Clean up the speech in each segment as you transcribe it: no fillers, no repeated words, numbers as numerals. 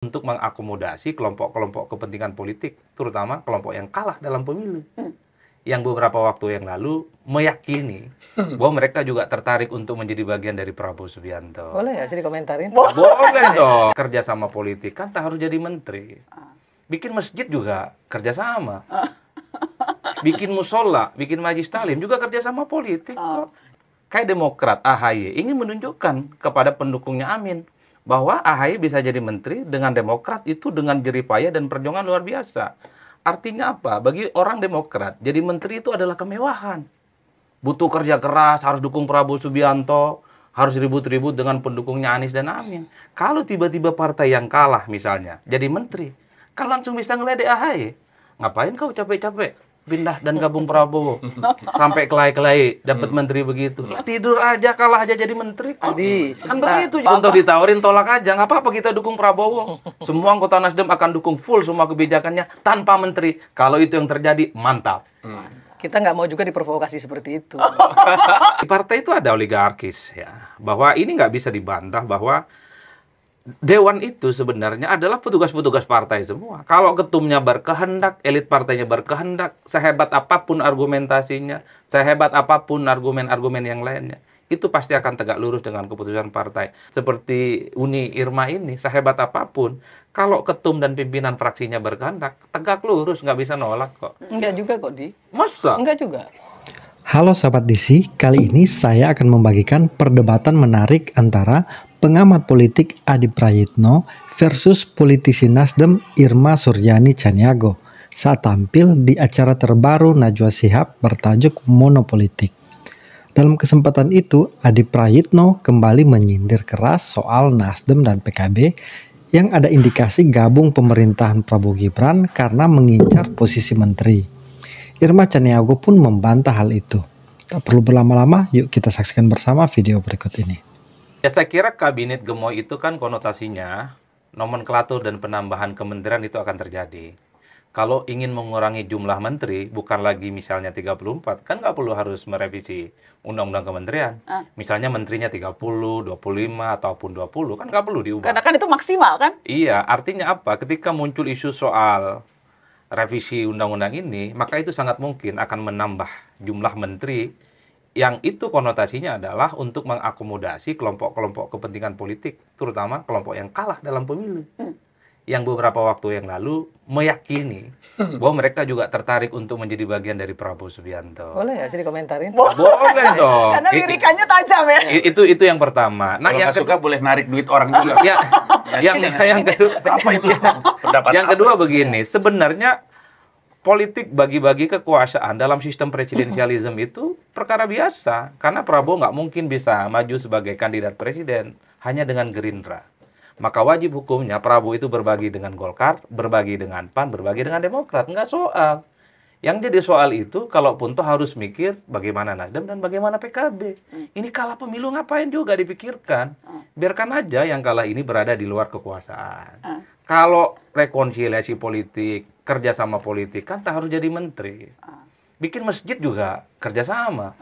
untuk mengakomodasi kelompok-kelompok kepentingan politik, terutama kelompok yang kalah dalam pemilu. Yang beberapa waktu yang lalu meyakini bahwa mereka juga tertarik untuk menjadi bagian dari Prabowo Subianto. Boleh nggak sih dikomentarin? Boleh dong. Kerjasama politik kan tak harus jadi menteri. Bikin masjid juga kerjasama. Bikin musola, bikin majlis taklim juga kerjasama politik kok. Kayak Demokrat, AHY ingin menunjukkan kepada pendukungnya Amin bahwa AHY bisa jadi menteri dengan Demokrat itu dengan jeripaya dan perjuangan luar biasa. Artinya apa? Bagi orang Demokrat, jadi menteri itu adalah kemewahan. Butuh kerja keras, harus dukung Prabowo Subianto, harus ribut-ribut dengan pendukungnya Anies dan Amin. Kalau tiba-tiba partai yang kalah misalnya jadi menteri, kan langsung bisa ngeledek AHY. Ngapain kau capek-capek pindah dan gabung Prabowo sampai kelai-kelai dapat menteri begitu? Tidur aja, kalah aja jadi menteri. Adi, Kan begitu. Untuk ditawarin tolak aja, nggak apa-apa kita dukung Prabowo. Semua anggota Nasdem akan dukung full semua kebijakannya tanpa menteri. Kalau itu yang terjadi, mantap. Kita nggak mau juga diprovokasi seperti itu. Di partai itu ada oligarkis ya, bahwa ini nggak bisa dibantah bahwa Dewan itu sebenarnya adalah petugas-petugas partai semua. Kalau ketumnya berkehendak, elit partainya berkehendak, sehebat apapun argumentasinya, sehebat apapun argumen-argumen yang lainnya, itu pasti akan tegak lurus dengan keputusan partai. Seperti Uni Irma ini, sehebat apapun, kalau ketum dan pimpinan fraksinya berkehendak, tegak lurus, nggak bisa nolak kok. Enggak juga kok, Di. Masa? Enggak juga. Halo sahabat DC, kali ini saya akan membagikan perdebatan menarik antara pengamat politik Adi Prayitno versus politisi Nasdem Irma Suryani Chaniago saat tampil di acara terbaru Najwa Shihab bertajuk Monopolitik. Dalam kesempatan itu, Adi Prayitno kembali menyindir keras soal Nasdem dan PKB yang ada indikasi gabung pemerintahan Prabowo Gibran karena mengincar posisi menteri. Irma Chaniago pun membantah hal itu. Tak perlu berlama-lama, yuk kita saksikan bersama video berikut ini. Ya saya kira kabinet gemoy itu kan konotasinya nomenklatur dan penambahan kementerian itu akan terjadi. Kalau ingin mengurangi jumlah menteri, bukan lagi misalnya 34, kan nggak perlu harus merevisi undang-undang kementerian. Misalnya menterinya 30, 25, ataupun 20, kan nggak perlu diubah. Karena kan itu maksimal kan? Iya, artinya apa? Ketika muncul isu soal revisi undang-undang ini, maka itu sangat mungkin akan menambah jumlah menteri yang itu konotasinya adalah untuk mengakomodasi kelompok-kelompok kepentingan politik, terutama kelompok yang kalah dalam pemilu. Yang beberapa waktu yang lalu meyakini bahwa mereka juga tertarik untuk menjadi bagian dari Prabowo Subianto. Boleh nggak sih dikomentarin? Boleh dong. Karena lirikannya tajam ya. Itu yang pertama. Nah, Kalau yang nggak suka boleh narik duit orang juga. yang kedua, Apa itu? Pendapat yang apa? kedua begini, sebenarnya politik bagi-bagi kekuasaan dalam sistem presidensialisme itu perkara biasa. Karena Prabowo nggak mungkin bisa maju sebagai kandidat presiden hanya dengan Gerindra. Maka wajib hukumnya Prabowo itu berbagi dengan Golkar, berbagi dengan PAN, berbagi dengan Demokrat. Nggak soal. Yang jadi soal itu, kalaupun toh harus mikir bagaimana Nasdem dan bagaimana PKB. Ini kalah pemilu ngapain juga dipikirkan. Biarkan aja yang kalah ini berada di luar kekuasaan. Kalau rekonsiliasi politik, kerjasama politik, kan tak harus jadi menteri. Bikin masjid juga kerjasama.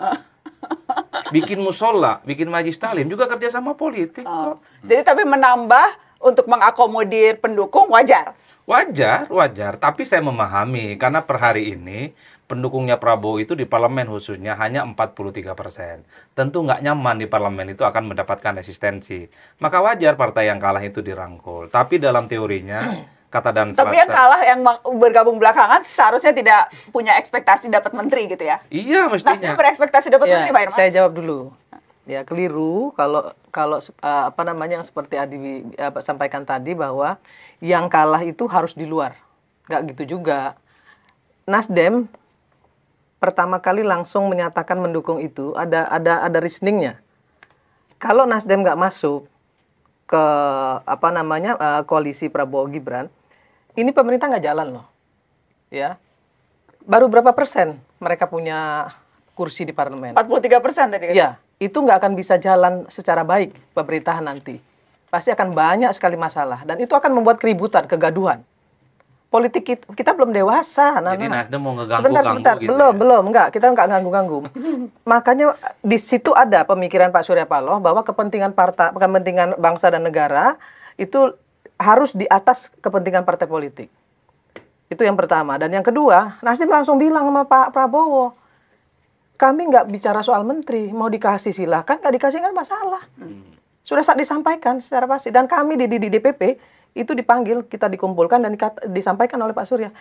Bikin musola, bikin majlis taklim juga kerjasama politik kok. Jadi tapi menambah untuk mengakomodir pendukung wajar. Wajar. Tapi saya memahami, karena per hari ini pendukungnya Prabowo itu di parlemen khususnya hanya 43%. Tentu nggak nyaman di parlemen itu akan mendapatkan resistensi. Maka wajar partai yang kalah itu dirangkul. Tapi dalam teorinya, kata Dan Tapi yang kalah, yang bergabung belakangan seharusnya tidak punya ekspektasi dapat menteri gitu ya. Iya, Nasdem mestinya. berekspektasi dapat menteri, Pak Irma? Saya jawab dulu. Ya, keliru kalau apa namanya yang seperti Adi sampaikan tadi bahwa yang kalah itu harus di luar. Nggak gitu juga. Nasdem pertama kali langsung menyatakan mendukung itu ada reasoningnya. Kalau Nasdem nggak masuk ke apa namanya koalisi Prabowo Gibran, ini pemerintah nggak jalan loh. Ya. Baru berapa persen mereka punya kursi di parlemen? 43% tadi kan? Ya, itu nggak akan bisa jalan secara baik pemerintahan nanti. Pasti akan banyak sekali masalah. Dan itu akan membuat keributan, kegaduhan. Politik kita belum dewasa, Nana. Jadi Nasdem mau ngeganggu-ganggu Sebentar, gitu belum, enggak. Kita nggak ganggu-ganggu. Makanya di situ ada pemikiran Pak Surya Paloh bahwa kepentingan bangsa dan negara itu harus di atas kepentingan partai politik. Itu yang pertama. Dan yang kedua, Nasdem langsung bilang sama Pak Prabowo, kami nggak bicara soal menteri, mau dikasih silahkan, nggak dikasih nggak masalah. Sudah disampaikan secara pasti. Dan kami di DPP itu dipanggil, kita dikumpulkan dan disampaikan oleh Pak Surya.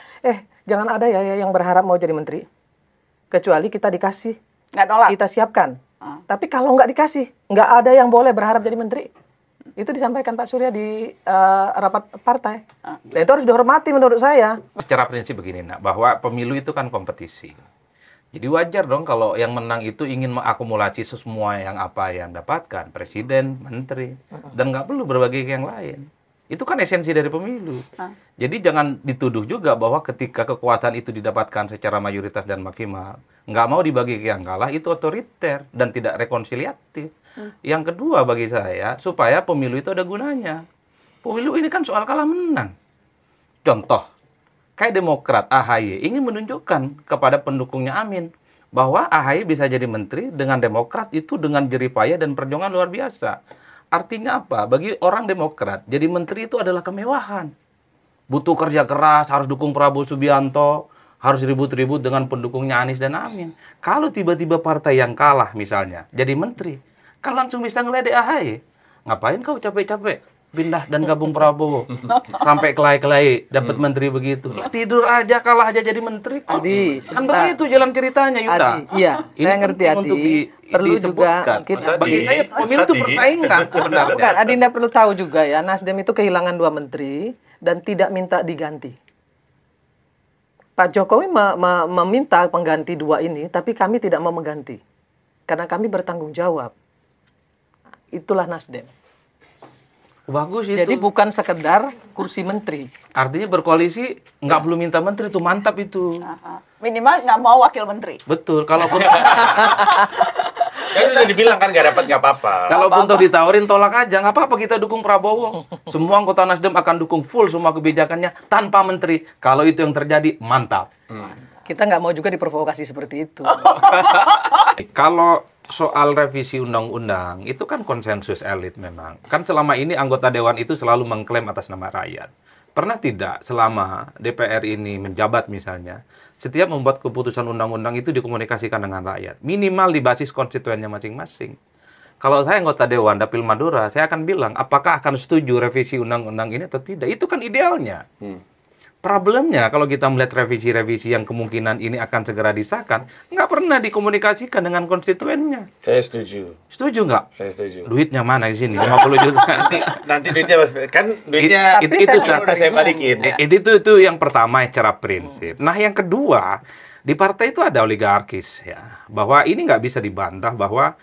Jangan ada ya yang berharap mau jadi menteri. Kecuali kita dikasih, Nggak nolak. kita siapkan. Tapi kalau nggak dikasih, nggak ada yang boleh berharap jadi menteri. Itu disampaikan Pak Surya di rapat partai. Dan itu harus dihormati menurut saya. Secara prinsip begini, Nak, bahwa pemilu itu kan kompetisi. Jadi wajar dong kalau yang menang itu ingin mengakumulasi semua yang apa yang dapatkan, presiden, menteri, dan nggak perlu berbagi ke yang lain. Itu kan esensi dari pemilu. Jadi jangan dituduh juga bahwa ketika kekuasaan itu didapatkan secara mayoritas dan maksimal, nggak mau dibagi ke yang kalah, itu otoriter dan tidak rekonsiliatif. Yang kedua bagi saya, supaya pemilu itu ada gunanya. Pemilu ini kan soal kalah menang. Contoh, kayak Demokrat, AHY ingin menunjukkan kepada pendukungnya Amin bahwa AHY bisa jadi menteri dengan Demokrat itu dengan jeripaya dan perjuangan luar biasa. Artinya apa? Bagi orang Demokrat, jadi menteri itu adalah kemewahan. Butuh kerja keras, harus dukung Prabowo Subianto, harus ribut-ribut dengan pendukungnya Anies dan Amin. Kalau tiba-tiba partai yang kalah misalnya jadi menteri, kan langsung bisa ngeledek AHY. Ngapain kau capek-capek pindah dan gabung Prabowo sampai kelai-kelai dapat menteri begitu? Tidur aja, kalah aja jadi menteri kok. Adi, Kan sebentar. begitu jalan ceritanya, Yuda. Adi, iya, Ini saya ngerti, penting Adi. untuk Perlu juga disebutkan. mungkin Bagi saya pemilu itu persaingan sebenarnya. Bukan, Adinda perlu tahu juga ya, Nasdem itu kehilangan 2 menteri dan tidak minta diganti. Pak Jokowi meminta pengganti 2 ini, tapi kami tidak mau mengganti. Karena kami bertanggung jawab. Itulah Nasdem. Bagus itu. Jadi bukan sekedar kursi menteri. Artinya berkoalisi nggak perlu minta menteri, itu mantap itu. Minimal nggak mau wakil menteri. Betul. Kalaupun Kan udah dibilang kan nggak dapat nggak apa-apa. kalaupun toh ditawarin tolak aja, nggak apa-apa kita dukung Prabowo. Semua anggota Nasdem akan dukung full semua kebijakannya tanpa menteri. Kalau itu yang terjadi, mantap. Kita nggak mau juga diprovokasi seperti itu. Kalau soal revisi undang-undang, itu kan konsensus elit memang. Kan selama ini anggota Dewan itu selalu mengklaim atas nama rakyat. Pernah tidak selama DPR ini menjabat misalnya, setiap membuat keputusan undang-undang itu dikomunikasikan dengan rakyat. Minimal di basis konstituennya masing-masing. Kalau saya anggota Dewan Dapil Madura, saya akan bilang, apakah akan setuju revisi undang-undang ini atau tidak. Itu kan idealnya. Problemnya kalau kita melihat revisi-revisi yang kemungkinan ini akan segera disahkan, nggak pernah dikomunikasikan dengan konstituennya. Saya setuju. Setuju nggak? Saya setuju. Duitnya mana di sini? 50 juta. Nanti duitnya kan duitnya Itu- itu udah saya balikin. Itu yang pertama secara prinsip. Nah, yang kedua, di partai itu ada oligarkis ya. Bahwa ini nggak bisa dibantah bahwa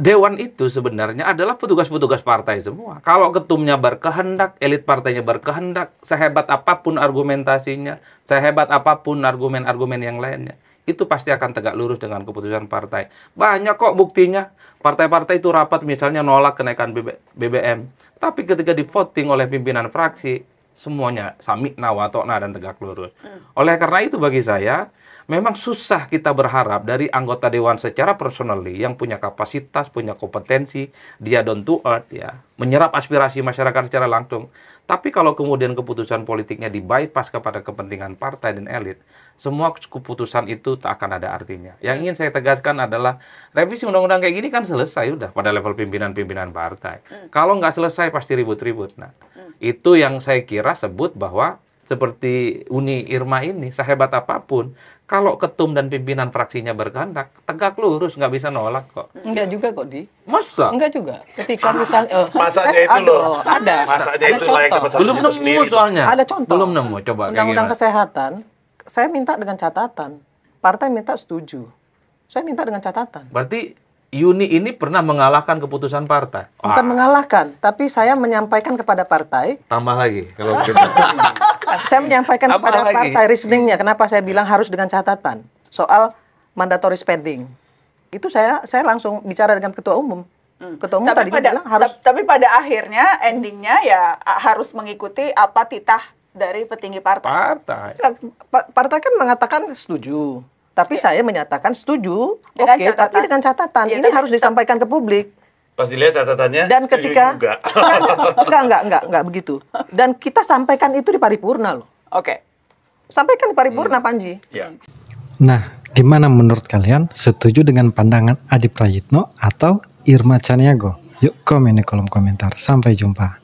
Dewan itu sebenarnya adalah petugas-petugas partai semua. Kalau ketumnya berkehendak, elit partainya berkehendak, sehebat apapun argumentasinya, sehebat apapun argumen-argumen yang lainnya, itu pasti akan tegak lurus dengan keputusan partai. Banyak kok buktinya. Partai-partai itu rapat misalnya nolak kenaikan BBM. Tapi ketika di voting oleh pimpinan fraksi, semuanya samikna, watokna, dan tegak lurus. Oleh karena itu bagi saya, memang susah kita berharap dari anggota Dewan secara personally yang punya kapasitas, punya kompetensi, dia down to earth ya, menyerap aspirasi masyarakat secara langsung. Tapi kalau kemudian keputusan politiknya di-bypass kepada kepentingan partai dan elit, semua keputusan itu tak akan ada artinya. Yang ingin saya tegaskan adalah revisi undang-undang kayak gini kan selesai udah pada level pimpinan-pimpinan partai. Kalau nggak selesai pasti ribut-ribut. Nah, itu yang saya kira sebut bahwa seperti Uni Irma ini, sehebat apapun, kalau ketum dan pimpinan fraksinya berkehendak, tegak lurus, nggak bisa nolak kok. Enggak juga kok, Di. Masa? Enggak juga. Ketika misalnya Masanya itu loh. ada. Masanya Ada itu layak contoh. dapat 1 Belum juta nemu sendiri. soalnya. Ada contoh. Belum nemu, coba kayak Undang-undang gimana? kesehatan, saya minta dengan catatan. Partai minta setuju. Saya minta dengan catatan. Berarti Uni ini pernah mengalahkan keputusan partai. Bukan mengalahkan, tapi saya menyampaikan kepada partai, Tambah lagi kalau gitu. saya menyampaikan Apa kepada lagi? partai reasoningnya kenapa saya bilang harus dengan catatan soal mandatory spending. Itu saya langsung bicara dengan ketua umum. Ketua umum tadi bilang harus tapi pada akhirnya endingnya ya harus mengikuti apa titah dari petinggi partai. Partai. Partai kan mengatakan setuju. Tapi saya menyatakan setuju, Dengan oke, catatan. tapi dengan catatan. Ya, Ini tapi- harus disampaikan ke publik. Pas dilihat catatannya, Dan setuju ketika juga. enggak begitu. Dan kita sampaikan itu di paripurna loh. Oke. Sampaikan di paripurna, Panji. Ya. Nah, gimana menurut kalian? Setuju dengan pandangan Adi Prayitno atau Irma Caniago? Yuk komen di kolom komentar. Sampai jumpa.